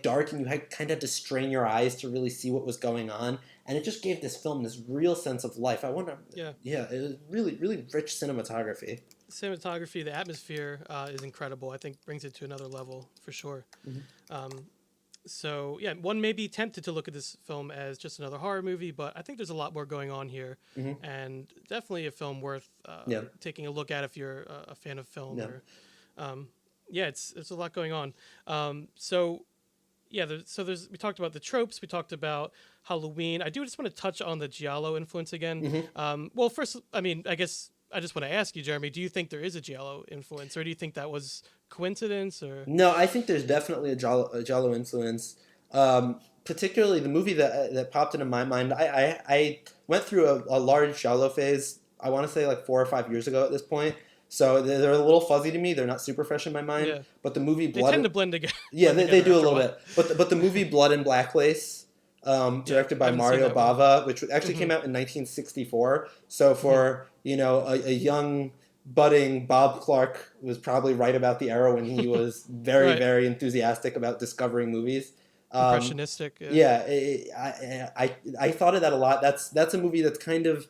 dark, and you had kind of to strain your eyes to really see what was going on. And it just gave this film this real sense of life. I wonder, Yeah. yeah, it was really, really rich cinematography. Cinematography, the atmosphere is incredible. I think brings it to another level for sure. So yeah, one may be tempted to look at this film as just another horror movie, but I think there's a lot more going on here, and definitely a film worth Yeah. taking a look at if you're a fan of film. Yeah. Or, yeah, there's a lot going on. So yeah, we talked about the tropes, we talked about Halloween. I do just want to touch on the Giallo influence again. Well, first, I mean, I guess I just want to ask you, Jeremy, do you think there is a Giallo influence, or do you think that was coincidence, or No, I think there's definitely a Giallo influence. Particularly the movie that popped into my mind. I went through a large Giallo phase. I want to say like 4 or 5 years ago at this point. So they're a little fuzzy to me. They're not super fresh in my mind. yeah, But the movie they Blood. tend to blend together. Yeah, blend they together do a after little while. bit. But the movie Blood and Black Lace, directed I by haven't seen Mario that one. Bava, which actually came out in 1964. So for a young budding Bob Clark was probably right about the era when he was very, Right, very enthusiastic about discovering movies. Um, impressionistic. Yeah. yeah, I thought of that a lot. That's a movie that's kind of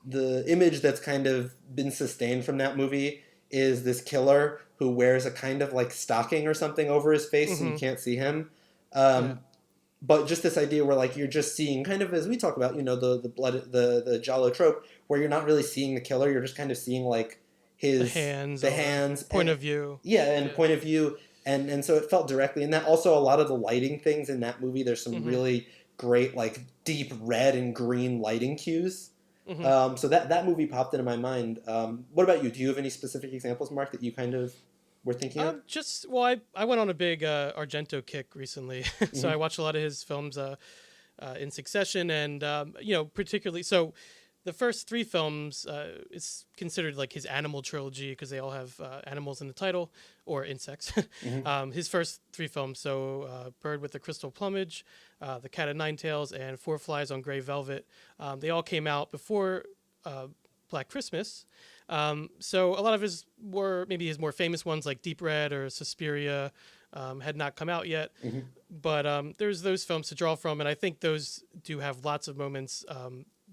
the image that's kind of been sustained from that movie is this killer who wears a kind of like stocking or something over his face so you can't see him. Yeah. But just this idea where like you're just seeing kind of as we talk about, the blood the Giallo trope where you're not really seeing the killer, you're just kind of seeing like The his hands the or hands point and of view. yeah, and Yeah. point of view and so it felt directly in that. Also a lot of the lighting things in that movie, there's some really great like deep red and green lighting cues. So that movie popped into my mind. What about you? Do you have any specific examples, Mark, that you kind of were thinking of? Just well, I went on a big Argento kick recently, so I watched a lot of his films in succession, and particularly so. The first three films is considered like his animal trilogy because they all have animals in the title or insects. His first three films, so Bird with the Crystal Plumage, The Cat of Nine Tails, and Four Flies on Grey Velvet, they all came out before Black Christmas. So a lot of his maybe his more famous ones like Deep Red or Suspiria had not come out yet. But there's those films to draw from, and I think those do have lots of moments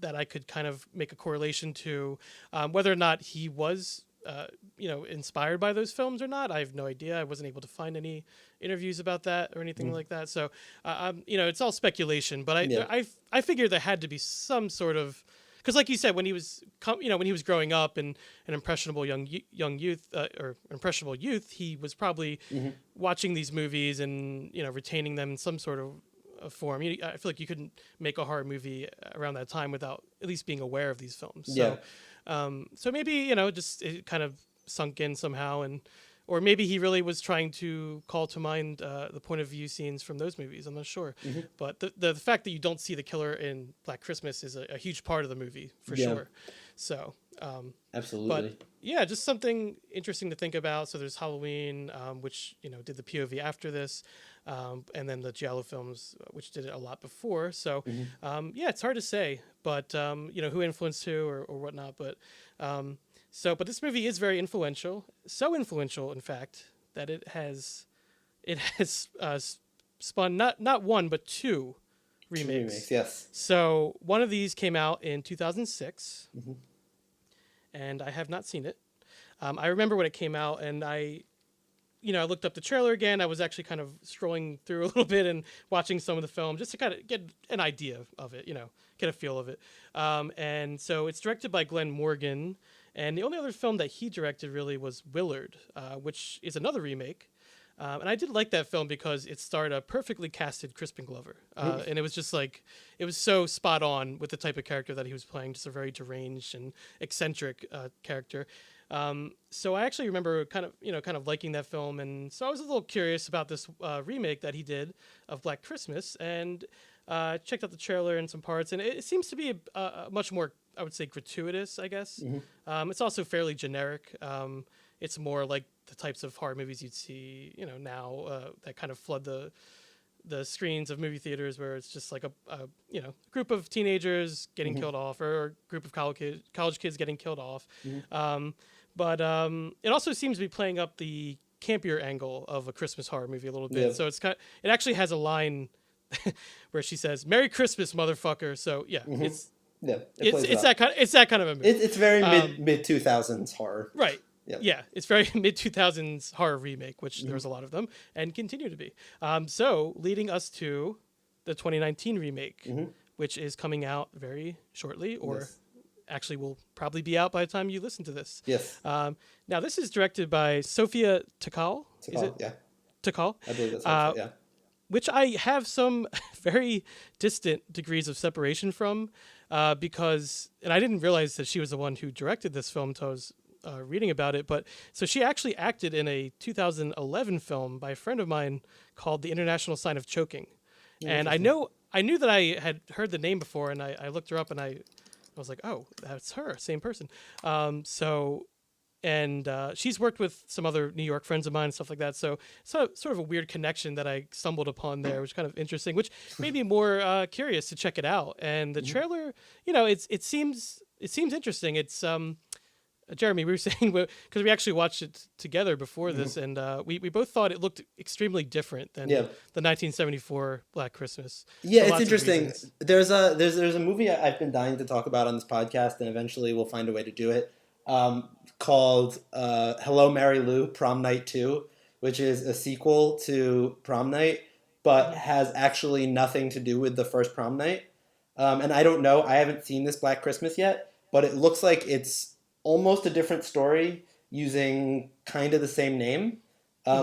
that I could kind of make a correlation to whether or not he was, inspired by those films or not. I have no idea. I wasn't able to find any interviews about that or anything like that. So, it's all speculation. But Yeah. I figured there had to be some sort of because, like you said, when he was growing up and an impressionable young youth or impressionable youth, he was probably watching these movies and retaining them in some sort of a form. I feel like you couldn't make a horror movie around that time without at least being aware of these films. Yeah. So maybe just it kind of sunk in somehow, or maybe he really was trying to call to mind the point of view scenes from those movies. I'm not sure, but the fact that you don't see the killer in Black Christmas is a huge part of the movie for Yeah. sure. So. Absolutely. But yeah, just something interesting to think about. So there's Halloween, which did the POV after this, and then the Giallo films, which did it a lot before. So yeah, it's hard to say, but who influenced who or whatnot. But but this movie is very influential. So influential, in fact, that it has spun not one but two remakes. Yes. So one of these came out in 2006. And I have not seen it. I remember when it came out, and I I looked up the trailer again. I was actually kind of strolling through a little bit and watching some of the film just to kind of get an idea of it, get a feel of it. And so it's directed by Glenn Morgan, and the only other film that he directed really was Willard, which is another remake. And I did like that film because it starred a perfectly casted Crispin Glover. And it was just like, it was so spot on with the type of character that he was playing, just a very deranged and eccentric character. So I actually remember kind of liking that film. And so I was a little curious about this remake that he did of Black Christmas, and checked out the trailer and some parts. And it seems to be a much more, I would say, gratuitous, I guess. It's also fairly generic. It's more like the types of horror movies you'd see, now that kind of flood the screens of movie theaters, where it's just like a group of teenagers getting killed off, or a group of college kids getting killed off. But it also seems to be playing up the campier angle of a Christmas horror movie a little bit. Yeah. So it actually has a line where she says "Merry Christmas, motherfucker." So yeah, it's that kind of a movie. It's very mid 2000s horror. Right. Yep. Yeah, it's very mid 2000s horror remake, which there was a lot of them and continue to be. So leading us to the 2019 remake, which is coming out very shortly, or actually will probably be out by the time you listen to this. Yes. Now this is directed by Sofia Takal. Is it? Yeah. Takal. I believe that's right. Yeah. Which I have some very distant degrees of separation from, because, and I didn't realize that she was the one who directed this film until I was reading about it. But so she actually acted in a 2011 film by a friend of mine called The International Sign of Choking. And I knew that I had heard the name before, and I looked her up, and I was like, oh, that's her, same person. She's worked with some other New York friends of mine and stuff like that. So sort of a weird connection that I stumbled upon there, which is kind of interesting, which made me more curious to check it out. And the trailer, it seems interesting. It's Jeremy, we were saying, because we actually watched it together before this, and we both thought it looked extremely different than the 1974 Black Christmas. Yeah, it's interesting. There's a movie I've been dying to talk about on this podcast, and eventually we'll find a way to do it, called Hello, Mary Lou, Prom Night 2, which is a sequel to Prom Night, but has actually nothing to do with the first Prom Night. And I don't know, I haven't seen this Black Christmas yet, but it looks like it's almost a different story using kind of the same name,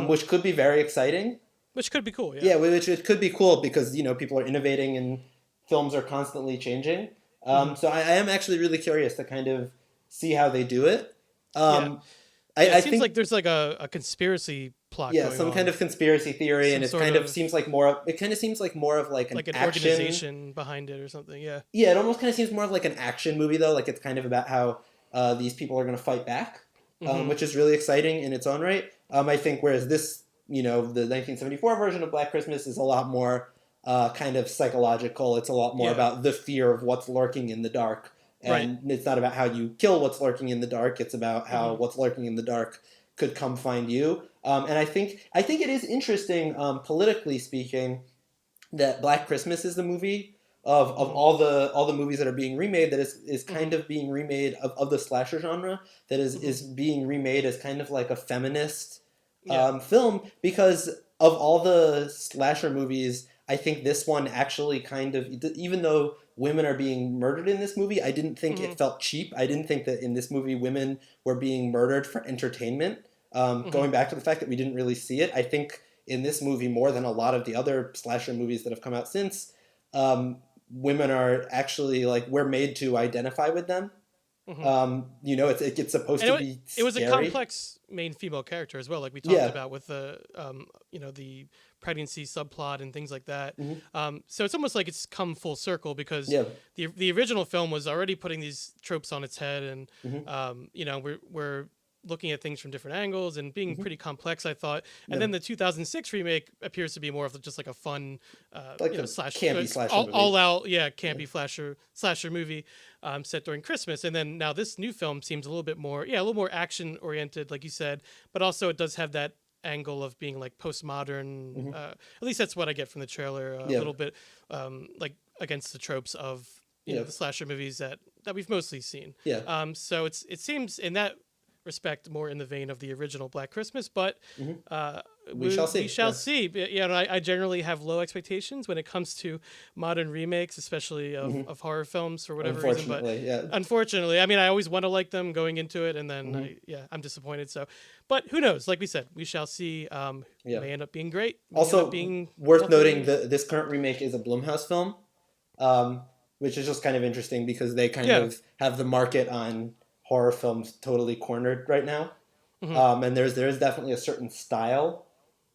which could be very exciting. Which could be cool, yeah. Yeah, which it could be cool because, people are innovating and films are constantly changing. So I am actually really curious to kind of see how they do it. It seems like there's like a conspiracy plot going some on. kind of conspiracy theory, and it kind of seems like more of an action, organization behind it or something, yeah. Yeah, it almost kind of seems more of like an action movie, though. Like, it's kind of about how these people are going to fight back, which is really exciting in its own right. I think whereas this, the 1974 version of Black Christmas is a lot more kind of psychological. It's a lot more about the fear of what's lurking in the dark. And it's not about how you kill what's lurking in the dark. It's about how what's lurking in the dark could come find you. And I think it is interesting, politically speaking, that Black Christmas is the movie of all the movies that are being remade that is kind of being remade of the slasher genre, that is being remade as kind of like a feminist film, because of all the slasher movies, I think this one actually kind of, even though women are being murdered in this movie, I didn't think it felt cheap. I didn't think that in this movie women were being murdered for entertainment. Going back to the fact that we didn't really see it, I think in this movie, more than a lot of the other slasher movies that have come out since, women are actually, like, we're made to identify with them. It's supposed to be scary. It was a complex main female character as well, like we talked about with the the pregnancy subplot and things like that. So it's almost like it's come full circle, because the original film was already putting these tropes on its head, and we're looking at things from different angles and being pretty complex, I thought. And then the 2006 remake appears to be more of just like a fun, campy slasher movie. All out, campy slasher movie set during Christmas. And then now this new film seems a little more action oriented, like you said, but also it does have that angle of being like postmodern. At least that's what I get from the trailer. A little bit like against the tropes of the slasher movies that we've mostly seen. So it seems in that respect more in the vein of the original Black Christmas, but Hmm. uh, We shall see. we shall Yeah. see. But, yeah, I generally have low expectations when it comes to modern remakes, especially Hmm. of horror films for whatever reason. But Unfortunately, yeah. unfortunately, I mean, I always want to like them going into it, and then Hmm. I'm disappointed. So, but who knows? Like we said, we shall see. Yeah. May end up being great. May end up Also, being worth noting nothing. that this current remake is a Blumhouse film, um, which is just kind of interesting because they kind Yeah. of have the market on horror films totally cornered right now. Hmm. And there is definitely a certain style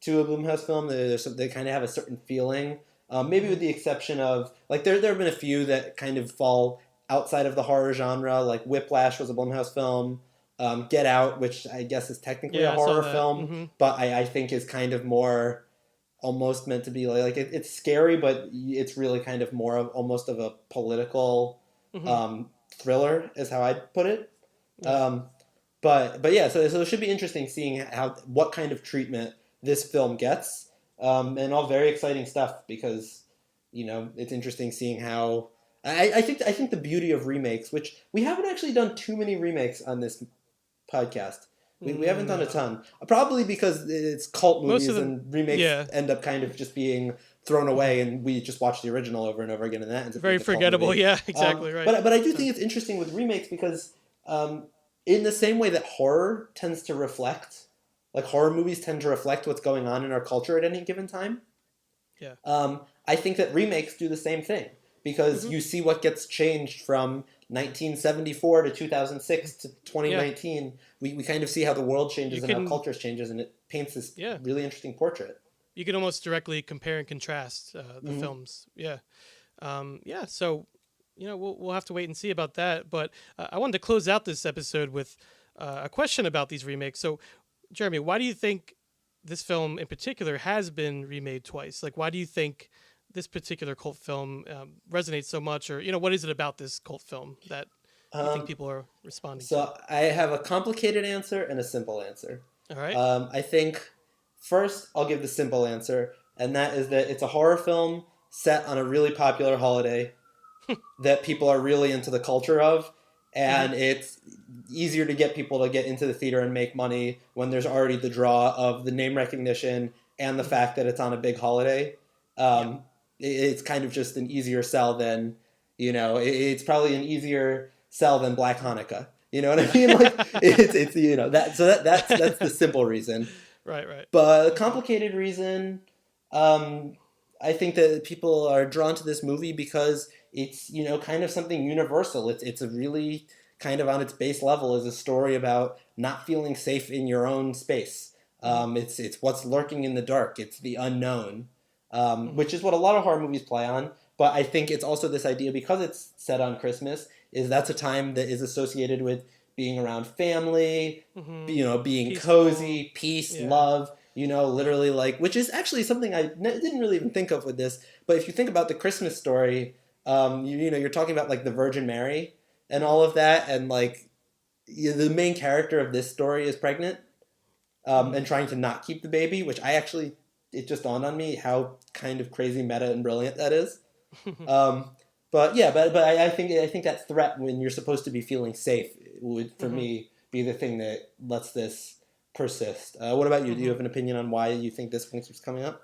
to a Blumhouse film. They kind of have a certain feeling. Maybe Hmm. with the exception of like there have been a few that kind of fall outside of the horror genre. Like Whiplash was a Blumhouse film. Get Out, which I guess is technically a Yeah, I saw horror that. film, Hmm. but I think is kind of more almost meant to be it's scary, but it's really kind of more of almost of a political Hmm. thriller, is how I'd put it. Yeah. Um, but yeah, so it should be interesting seeing what kind of treatment this film gets, and all very exciting stuff because it's interesting seeing how I think the beauty of remakes, which we haven't actually done too many remakes on this podcast. We haven't done a No. ton, probably because it's cult Most of movies them. and remakes Yeah. end up kind of just being thrown Hmm. away, and we just watch the original over and over again, and that ends up being Very the cult forgettable. movie. Yeah. Exactly right. But I do So, think it's interesting with remakes because in the same way that horror tends to reflect, like horror movies tend to reflect what's going on in our culture at any given time. yeah. I think that remakes do the same thing because Hmm. you see what gets changed from 1974 to 2006 to Yeah. 2019. We kind of see how the world You changes and how can. cultures changes, and it paints this Yeah. really interesting portrait. You can almost directly compare and contrast the Hmm. films. Yeah. Yeah. So, we'll have to wait and see about that. But I wanted to close out this episode with a question about these remakes. So, Jeremy, why do you think this film in particular has been remade twice? Like, why do you think this particular cult film resonates so much, or what is it about this cult film that you think Um, people are responding to? so I have a complicated answer and a simple answer. All right. I think first I'll give the simple answer, and that is that it's a horror film set on a really popular holiday that people are really into the culture of, Hmm. and it's easier to get people to get into the theater and make money when there's already the draw of the name recognition and the Hmm. fact that it's on a big holiday. Yeah. It's kind of just an easier sell than it's probably an easier sell than Black Hanukkah. You know what I mean? Like it's that so that's the simple reason. Right. Right. But a Okay. complicated reason, um, I think that people are drawn to this movie because it's kind of something universal. It's a really kind of on its base level is a story about not feeling safe in your own space. Hmm. It's what's lurking in the dark. It's the unknown, Hmm. which is what a lot of horror movies play on. But I think it's also this idea because it's set on Christmas is that's a time that is associated with being around family, Hmm. being Peaceful. cozy, peace, Yeah. love, literally like, which is actually something I didn't really even think of with this. But if you think about the Christmas story, you're talking about like the Virgin Mary and Hmm. all of that, and like the main character of this story is pregnant Hmm. and trying to not keep the baby, which it just dawned on me how kind of crazy, meta, and brilliant that is. Um, but yeah, but I think that threat when you're supposed to be feeling safe would for Hmm. me be the thing that lets this persist. What about you? Do you Hmm. have an opinion on why you think this one keeps coming up?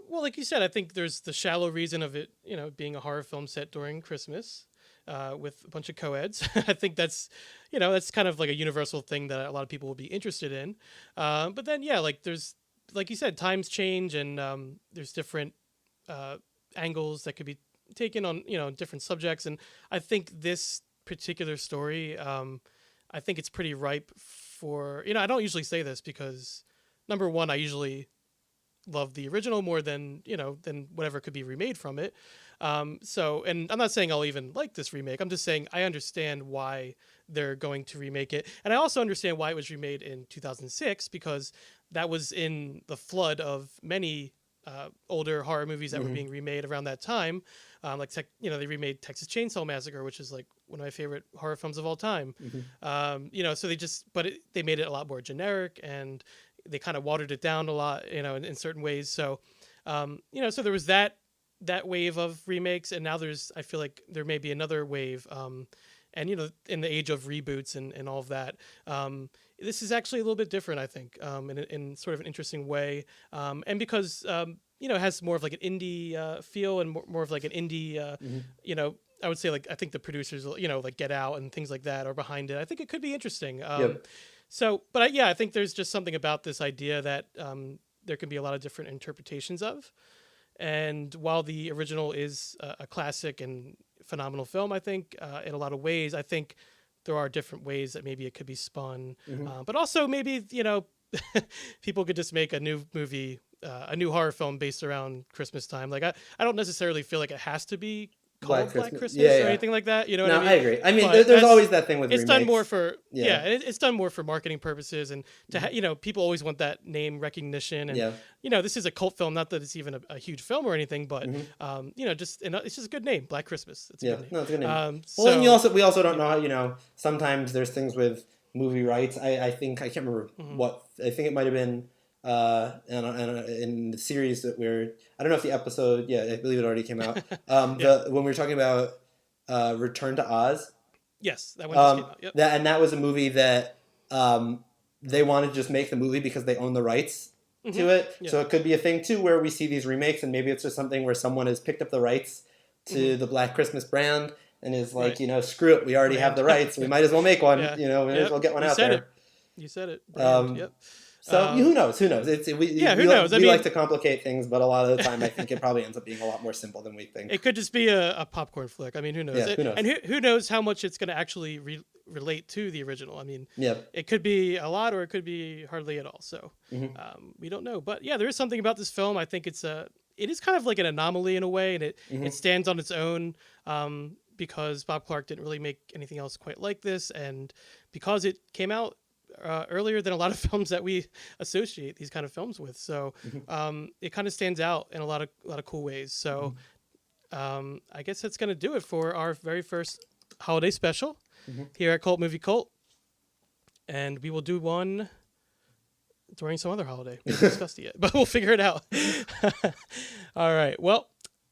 Well, like you said, I think there's the shallow reason of it, being a horror film set during Christmas, with a bunch of co-eds. I think that's kind of like a universal thing that a lot of people will be interested in. But then, yeah, like there's, like you said, times change and there's different uh, angles that could be taken on, different subjects. And I think this particular story, I think it's pretty ripe for, I don't usually say this because number one, I usually love the original more than whatever could be remade from it. So, and I'm not saying I'll even like this remake. I'm just saying I understand why they're going to remake it, and I also understand why it was remade in 2006 because that was in the flood of many older horror movies that were Hmm. being remade around that time. They remade Texas Chainsaw Massacre, which is like one of my favorite horror films of all time. Hmm. So they made it a lot more generic and they kind of watered it down a lot, in certain ways. So, so there was that wave of remakes, and now I feel like there may be another wave, and in the age of reboots and all of that, this is actually a little bit different, I think, in sort of an interesting way, and because it has more of like an indie feel and more of like an indie, I would say, like, I think the producers, like Get Out and things like that are behind it. I think it could be interesting. Yep. So, but I think there's just something about this idea that there can be a lot of different interpretations of. And while the original is a classic and phenomenal film, I think in a lot of ways, I think there are different ways that maybe it could be spun. But also maybe, people could just make a new movie, a new horror film based around Christmas time. Like, I don't necessarily feel like it has to be called Black Christmas or anything like that. You know what I mean? I agree. I mean, there's always that thing with it's remakes. done more for it's done more for marketing purposes, and to people always want that name recognition, and this is a cult film. Not that it's even a huge film or anything, but it's just a good name, Black Christmas. It's a good name. No, it's a good name. And we also don't know how sometimes there's things with movie rights. I think I can't remember what. I think it might have been. In the series that I don't know if the episode, I believe it already came out. When we were talking about Return to Oz. Yes, that one just came out. Yep. That was a movie that they wanted to just make the movie because they own the rights to it. Yeah. So it could be a thing too where we see these remakes and maybe it's just something where someone has picked up the rights to the Black Christmas brand and is like, screw it, we already have the rights. We might as well make one. We might as well get one out there. You said it. Yep. So who knows? Who knows? We knows? We like to complicate things, but a lot of the time, I think it probably ends up being a lot more simple than we think. It could just be a popcorn flick. I mean, who knows? Yeah, who knows? And who knows how much it's going to actually relate to the original? I mean, it could be a lot, or it could be hardly at all. So we don't know. But there is something about this film. I think it is kind of like an anomaly in a way, and it stands on its own because Bob Clark didn't really make anything else quite like this, and because it came out earlier than a lot of films that we associate these kind of films with, so it kind of stands out in a lot of cool ways. So I guess that's going to do it for our very first holiday special here at Cult Movie Cult, and we will do one during some other holiday. We haven't discussed it yet, but we'll figure it out. All right, well,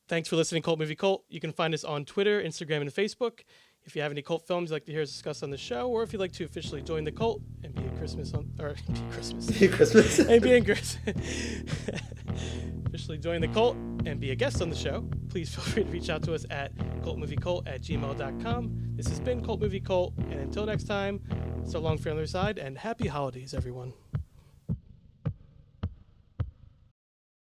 thanks for listening, Cult Movie Cult. You can find us on Twitter, Instagram, and Facebook. If you have any cult films you'd like to hear us discuss on the show, or if you'd like to officially join the cult and be in Christmas, officially join the cult and be a guest on the show, please feel free to reach out to us at cultmoviecult@gmail.com. This has been Cult Movie Cult, and until next time, so long from the other side, and happy holidays, everyone.